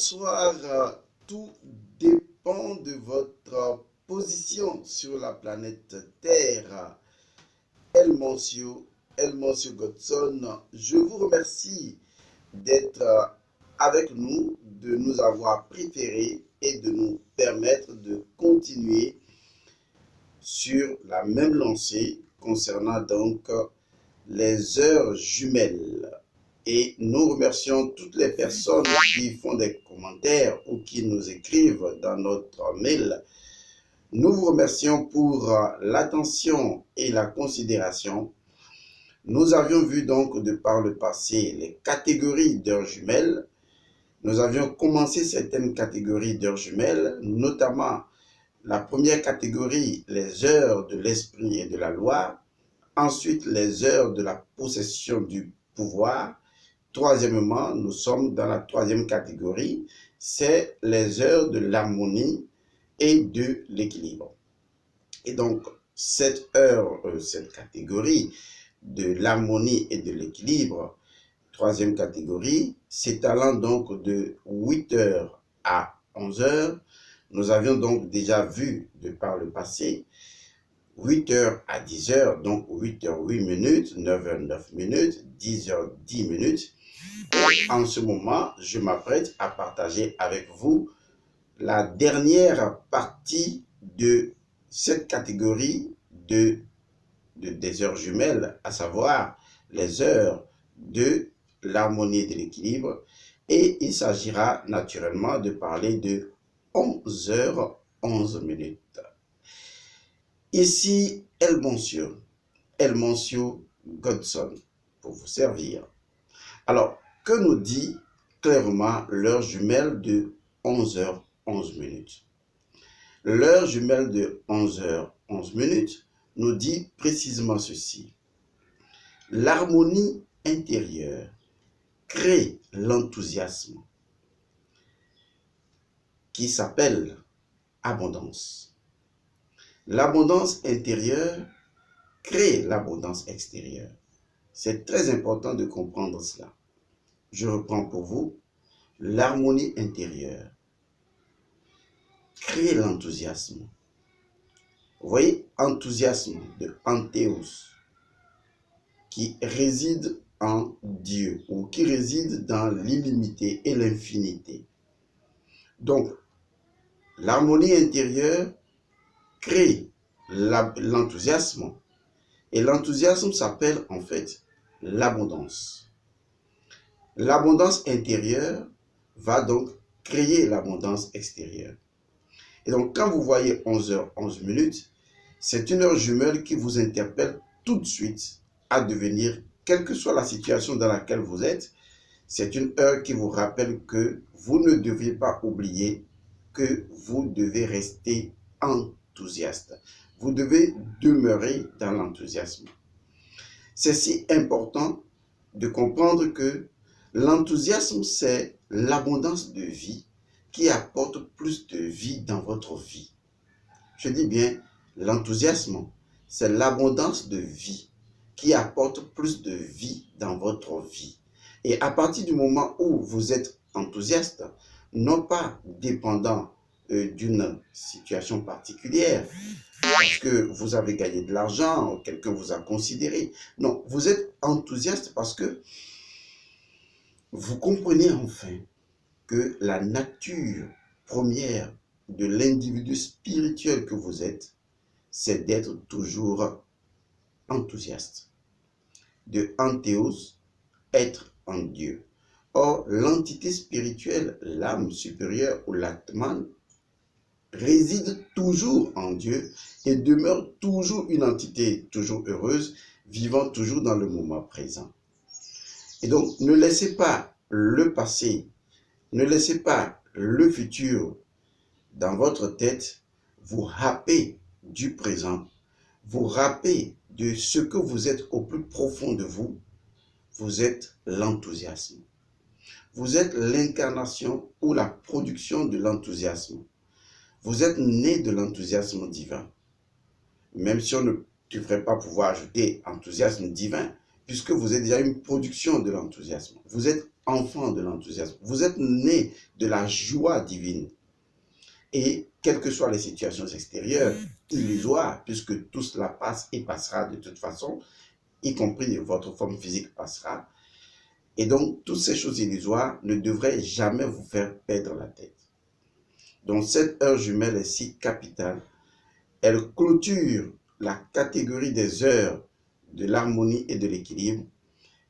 Bonsoir, tout dépend de votre position sur la planète Terre. El Monsieur Godson, je vous remercie d'être avec nous, de nous avoir préférés et de nous permettre de continuer sur la même lancée concernant donc les heures jumelles. Et nous remercions toutes les personnes qui font des commentaires ou qui nous écrivent dans notre mail. Nous vous remercions pour l'attention et la considération. Nous avions vu donc de par le passé les catégories d'heures jumelles. Nous avions commencé certaines catégories d'heures jumelles, notamment la première catégorie, les heures de l'esprit et de la loi. Ensuite, les heures de la possession du pouvoir. Troisièmement, nous sommes dans la troisième catégorie, c'est les heures de l'harmonie et de l'équilibre. Et donc, cette catégorie de l'harmonie et de l'équilibre, troisième catégorie, s'étalant donc de 8 heures à 11 heures, nous avions donc déjà vu de par le passé 8 heures à 10 heures, donc 8 heures 8 minutes, 9 heures 9 minutes, 10 heures 10 minutes. En ce moment, je m'apprête à partager avec vous la dernière partie de cette catégorie des heures jumelles, à savoir les heures de l'harmonie et de l'équilibre. Et il s'agira naturellement de parler de 11 heures 11 minutes. Ici, El Monsieur Godson, pour vous servir. Alors, que nous dit clairement l'heure jumelle de 11 heures 11 minutes? L'heure jumelle de 11 heures 11 minutes nous dit précisément ceci. L'harmonie intérieure crée l'enthousiasme qui s'appelle abondance. L'abondance intérieure crée l'abondance extérieure. C'est très important de comprendre cela. Je reprends pour vous. L'harmonie intérieure crée l'enthousiasme. Vous voyez, enthousiasme de anthéos, qui réside en Dieu ou qui réside dans l'illimité et l'infinité. Donc, l'harmonie intérieure crée l'enthousiasme et l'enthousiasme s'appelle en fait l'abondance. L'abondance intérieure va donc créer l'abondance extérieure. Et donc, quand vous voyez 11 heures 11 minutes, c'est une heure jumelle qui vous interpelle tout de suite à devenir, quelle que soit la situation dans laquelle vous êtes, c'est une heure qui vous rappelle que vous ne devez pas oublier que vous devez rester enthousiaste. Vous devez demeurer dans l'enthousiasme. C'est si important de comprendre que l'enthousiasme, c'est l'abondance de vie qui apporte plus de vie dans votre vie. Je dis bien, l'enthousiasme, c'est l'abondance de vie qui apporte plus de vie dans votre vie. Et à partir du moment où vous êtes enthousiaste, non pas dépendant d'une situation particulière, parce que vous avez gagné de l'argent, quelqu'un vous a considéré. Non, vous êtes enthousiaste parce que vous comprenez enfin que la nature première de l'individu spirituel que vous êtes, c'est d'être toujours enthousiaste. De anthéos, être en Dieu. Or, l'entité spirituelle, l'âme supérieure ou l'atman, réside toujours en Dieu et demeure toujours une entité toujours heureuse, vivant toujours dans le moment présent. Et donc, ne laissez pas le passé, ne laissez pas le futur dans votre tête vous happer du présent, vous happer de ce que vous êtes au plus profond de vous. Vous êtes l'enthousiasme. Vous êtes l'incarnation ou la production de l'enthousiasme. Vous êtes né de l'enthousiasme divin. Même si on ne devrait pas pouvoir ajouter enthousiasme divin, puisque vous êtes déjà une production de l'enthousiasme. Vous êtes enfant de l'enthousiasme. Vous êtes né de la joie divine. Et quelles que soient les situations extérieures, illusoires, puisque tout cela passe et passera de toute façon, y compris votre forme physique passera. Et donc, toutes ces choses illusoires ne devraient jamais vous faire perdre la tête. Donc, cette heure jumelle est si capitale. Elle clôture la catégorie des heures de l'harmonie et de l'équilibre.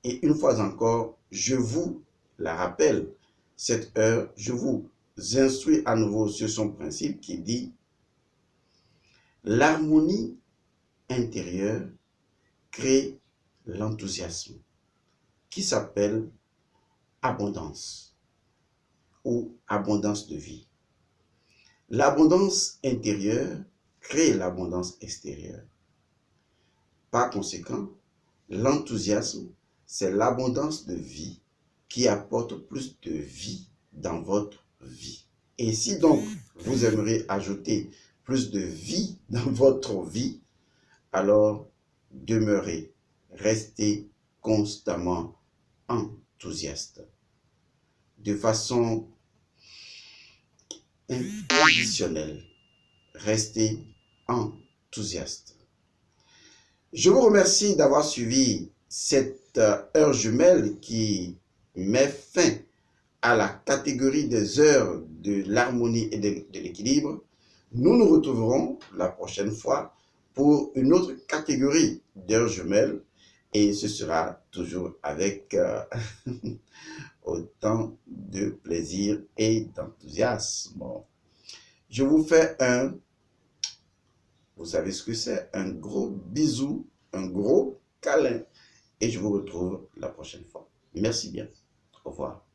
Et une fois encore, je vous la rappelle, cette heure, je vous instruis à nouveau sur son principe qui dit l'harmonie intérieure crée l'enthousiasme qui s'appelle abondance ou abondance de vie. L'abondance intérieure crée l'abondance extérieure. Par conséquent, l'enthousiasme, c'est l'abondance de vie qui apporte plus de vie dans votre vie. Et si donc vous aimeriez ajouter plus de vie dans votre vie, alors demeurez, restez constamment enthousiaste. De façon inconditionnelle, restez enthousiaste. Je vous remercie d'avoir suivi cette heure jumelle qui met fin à la catégorie des heures de l'harmonie et de l'équilibre. Nous nous retrouverons la prochaine fois pour une autre catégorie d'heures jumelles et ce sera toujours avec autant de plaisir et d'enthousiasme. Je vous fais vous savez ce que c'est, un gros bisou, un gros câlin et je vous retrouve la prochaine fois. Merci bien. Au revoir.